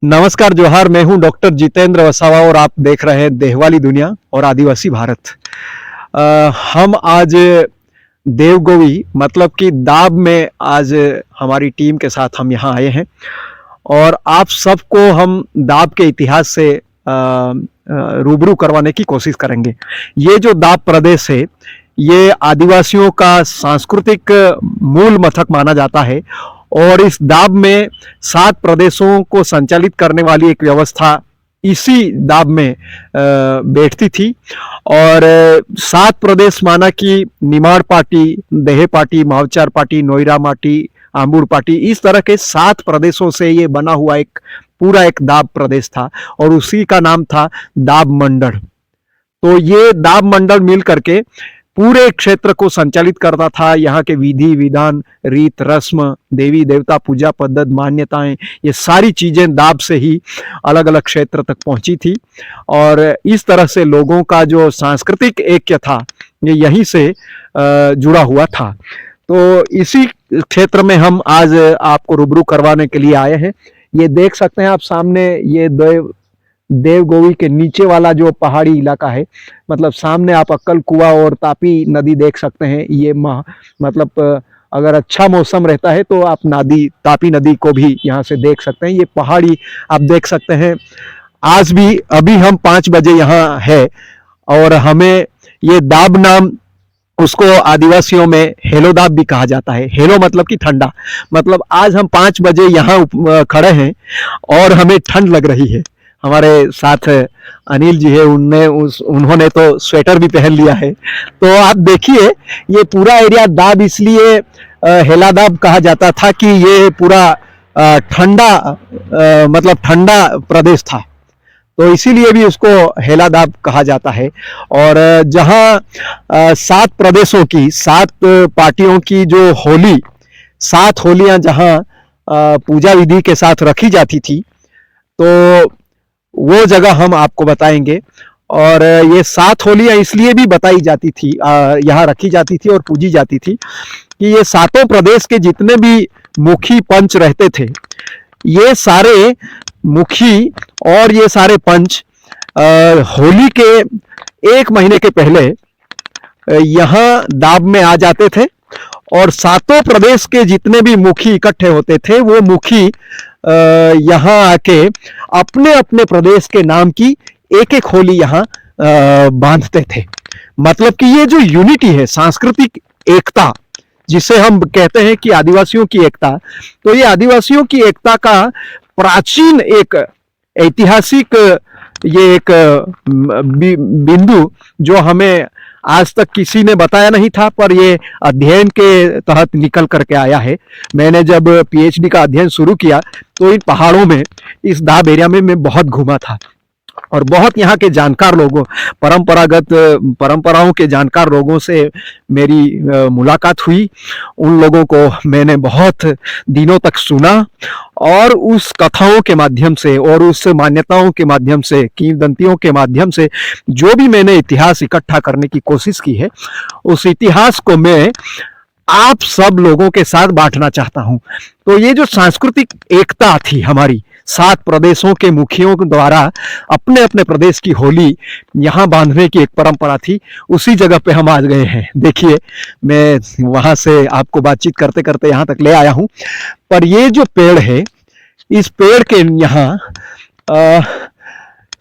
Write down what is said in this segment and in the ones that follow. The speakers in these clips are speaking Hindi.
नमस्कार जोहार। मैं हूं डॉक्टर जितेंद्र वसावा और आप देख रहे हैं देहवाली दुनिया और आदिवासी भारत। हम आज देवगोवी मतलब कि दाब में आज हमारी टीम के साथ हम यहाँ आए हैं और आप सबको हम दाब के इतिहास से रूबरू करवाने की कोशिश करेंगे। ये जो दाब प्रदेश है ये आदिवासियों का सांस्कृतिक मूल मथक माना जाता है और इस दाब में 7 प्रदेशों को संचालित करने वाली एक व्यवस्था इसी दाब में बैठती थी। और 7 प्रदेश माना कि निमाड़ पाटी, देहे पाटी, मावचार पाटी, नोयरा माटी, आंबूर पाटी, इस तरह के 7 प्रदेशों से ये बना हुआ एक पूरा एक दाब प्रदेश था और उसी का नाम था दाब मंडल। तो ये दाब मंडल मिल करके पूरे क्षेत्र को संचालित करता था। यहाँ के विधि विधान, रीत रस्म, देवी देवता, पूजा पद्धत, मान्यताएं, ये सारी चीजें दाब से ही अलग अलग क्षेत्र तक पहुंची थी और इस तरह से लोगों का जो सांस्कृतिक ऐक्य था ये यहीं से जुड़ा हुआ था। तो इसी क्षेत्र में हम आज आपको रूबरू करवाने के लिए आए हैं। ये देख सकते हैं आप सामने, ये देवगोवी के नीचे वाला जो पहाड़ी इलाका है, मतलब सामने आप अक्कल कुआ और तापी नदी देख सकते हैं। ये मतलब अगर अच्छा मौसम रहता है तो आप तापी नदी को भी यहाँ से देख सकते हैं। ये पहाड़ी आप देख सकते हैं। आज भी अभी हम 5 बजे यहाँ है और हमें ये दाब नाम, उसको आदिवासियों में हेलो दाब भी कहा जाता है। हेलो मतलब कि ठंडा, मतलब आज हम 5 बजे यहाँ खड़े हैं और हमें ठंड लग रही है। हमारे साथ अनिल जी है, उन्होंने तो स्वेटर भी पहन लिया है। तो आप देखिए ये पूरा एरिया दाब इसलिए हेला दाब कहा जाता था कि ये पूरा ठंडा मतलब ठंडा प्रदेश था, तो इसीलिए भी उसको हेला दाब कहा जाता है। और जहाँ 7 प्रदेशों की 7 पार्टियों की जो होली, 7 होलियां जहाँ पूजा विधि के साथ रखी जाती थी, तो वो जगह हम आपको बताएंगे। और ये 7 होलियां इसलिए भी बताई जाती थी, यहाँ रखी जाती थी और पूजी जाती थी कि ये 7 प्रदेश के जितने भी मुखी पंच रहते थे, ये सारे मुखी और ये सारे पंच होली के 1 महीने के पहले यहाँ दाब में आ जाते थे और 7 प्रदेश के जितने भी मुखी इकट्ठे होते थे, वो मुखी यहाँ आके अपने अपने प्रदेश के नाम की एक होली यहाँ बांधते थे। मतलब कि ये जो यूनिटी है, सांस्कृतिक एकता जिसे हम कहते हैं कि आदिवासियों की एकता, तो ये आदिवासियों की एकता का प्राचीन एक ऐतिहासिक ये एक बिंदु जो हमें आज तक किसी ने बताया नहीं था, पर ये अध्ययन के तहत निकल करके आया है। मैंने जब पीएचडी का अध्ययन शुरू किया तो इन पहाड़ों में, इस दाब एरिया में मैं बहुत घूमा था और बहुत यहाँ के जानकार लोगों, परंपराओं के जानकार लोगों से मेरी मुलाकात हुई। उन लोगों को मैंने बहुत दिनों तक सुना और उस कथाओं के माध्यम से और उस मान्यताओं के माध्यम से, किंवदंतियों के माध्यम से जो भी मैंने इतिहास इकट्ठा करने की कोशिश की है, उस इतिहास को मैं आप सब लोगों के साथ बांटना चाहता हूं। तो ये जो सांस्कृतिक एकता थी हमारी, 7 प्रदेशों के मुखियों द्वारा अपने अपने प्रदेश की होली यहाँ बांधने की एक परंपरा थी, उसी जगह पे हम आज गए हैं। देखिए मैं वहां से आपको बातचीत करते करते यहाँ तक ले आया हूँ। पर ये जो पेड़ है, इस पेड़ के यहाँ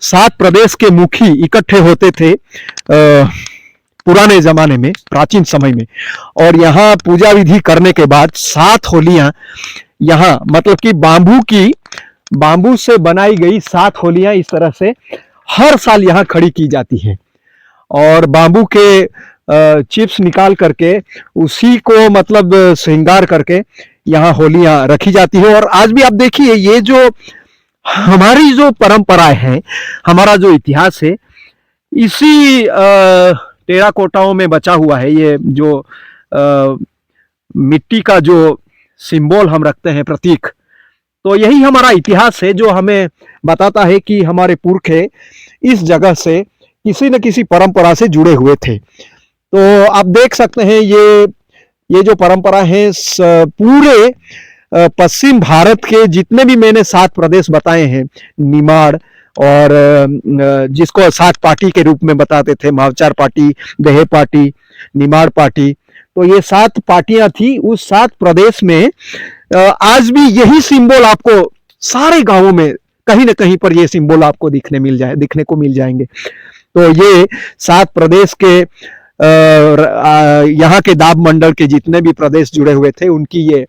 7 प्रदेश के मुखी इकट्ठे होते थे पुराने जमाने में, प्राचीन समय में। और यहाँ पूजा विधि करने के बाद 7 होलियां यहाँ, मतलब कि बांबू से बनाई गई 7 होलियां इस तरह से हर साल यहाँ खड़ी की जाती हैं और बांबू के चिप्स निकाल करके उसी को मतलब श्रृंगार करके यहाँ होलियां रखी जाती है। और आज भी आप देखिए ये जो हमारी जो परंपराएं हैं, हमारा जो इतिहास है, इसी टेराकोटाओं में बचा हुआ है। ये जो मिट्टी का जो सिंबल हम रखते हैं, प्रतीक, तो यही हमारा इतिहास है जो हमें बताता है कि हमारे पुरखे इस जगह से किसी न किसी परंपरा से जुड़े हुए थे। तो आप देख सकते हैं ये जो परंपरा है पूरे पश्चिम भारत के जितने भी मैंने 7 प्रदेश बताए हैं, निमाड़ और जिसको 7 पार्टी के रूप में बताते थे, मावचार पार्टी, देहे पार्टी, निमाड़ पार्टी, तो ये 7 पार्टियां थी। उस 7 प्रदेश में आज भी यही सिंबल आपको सारे गांवों में कहीं ना कहीं पर ये सिंबल आपको दिखने को मिल जाएंगे। तो ये 7 प्रदेश के यहाँ के दाब मंडल के जितने भी प्रदेश जुड़े हुए थे, उनकी ये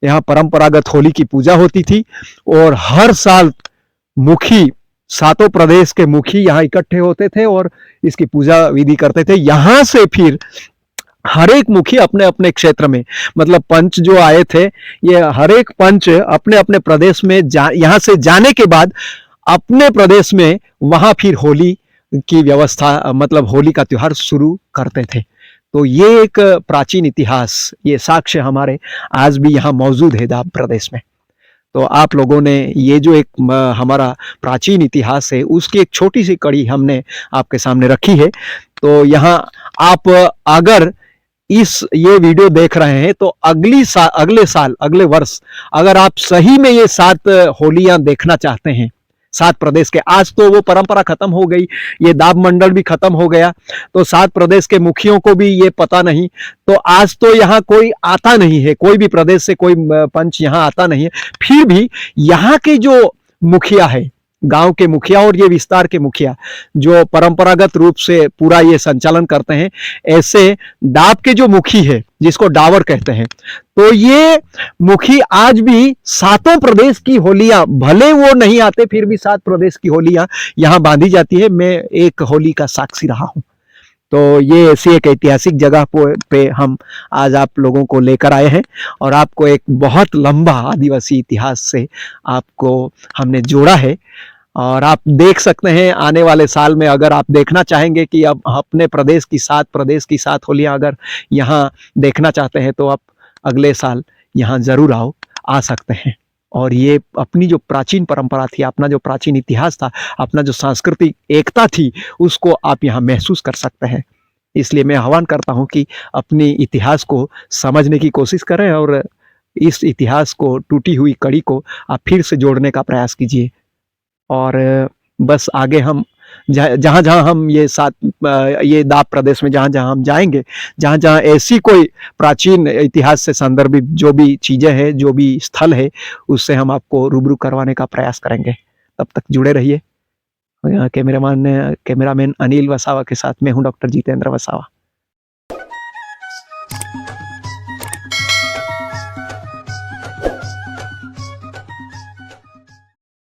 यहाँ परंपरागत होली की पूजा होती थी। और हर साल मुखी, 7 प्रदेश के मुखी यहाँ इकट्ठे होते थे और इसकी पूजा विधि करते थे। यहाँ से फिर हर एक मुखी अपने अपने क्षेत्र में, मतलब पंच जो आए थे, ये हर एक पंच अपने अपने प्रदेश में यहाँ से जाने के बाद अपने प्रदेश में वहां फिर होली की व्यवस्था, मतलब होली का त्योहार शुरू करते थे। तो ये एक प्राचीन इतिहास, ये साक्ष्य हमारे आज भी यहाँ मौजूद है दाब प्रदेश में। तो आप लोगों ने ये जो एक हमारा प्राचीन इतिहास है, उसकी एक छोटी सी कड़ी हमने आपके सामने रखी है। तो यहाँ आप अगर ये वीडियो देख रहे हैं तो अगले वर्ष अगर आप सही में ये 7 होलियां देखना चाहते हैं 7 प्रदेश के, आज तो वो परंपरा खत्म हो गई, ये दाब मंडल भी खत्म हो गया, तो 7 प्रदेश के मुखियों को भी ये पता नहीं, तो आज तो यहाँ कोई आता नहीं है, कोई भी प्रदेश से कोई पंच यहाँ आता नहीं है। फिर भी यहाँ के जो मुखिया है, गांव के मुखिया और ये विस्तार के मुखिया जो परंपरागत रूप से पूरा ये संचालन करते हैं, ऐसे दाब के जो मुखी है, जिसको डावर कहते हैं, तो ये मुखी आज भी 7 प्रदेश की होलियां, भले वो नहीं आते फिर भी 7 प्रदेश की होलियां यहाँ बांधी जाती है। मैं एक होली का साक्षी रहा हूं। तो ये ऐसी एक ऐतिहासिक जगह पे हम आज आप लोगों को लेकर आए हैं और आपको एक बहुत लंबा आदिवासी इतिहास से आपको हमने जोड़ा है। और आप देख सकते हैं आने वाले साल में, अगर आप देखना चाहेंगे कि अब अपने प्रदेश की 7 होलियां अगर यहाँ देखना चाहते हैं, तो आप अगले साल यहाँ जरूर आ सकते हैं। और ये अपनी जो प्राचीन परंपरा थी, अपना जो प्राचीन इतिहास था, अपना जो सांस्कृतिक एकता थी, उसको आप यहाँ महसूस कर सकते हैं। इसलिए मैं आह्वान करता हूँ कि अपनी इतिहास को समझने की कोशिश करें और इस इतिहास को, टूटी हुई कड़ी को आप फिर से जोड़ने का प्रयास कीजिए। और बस आगे हम जहाँ जहाँ हम ये दाब प्रदेश में जहाँ जहाँ हम जाएंगे, जहाँ जहाँ ऐसी कोई प्राचीन इतिहास से संदर्भित जो भी चीज़ें हैं, जो भी स्थल है, उससे हम आपको रूबरू करवाने का प्रयास करेंगे। तब तक जुड़े रहिए। कैमरामैन अनिल वसावा के साथ मैं हूँ डॉक्टर जितेंद्र वसावा।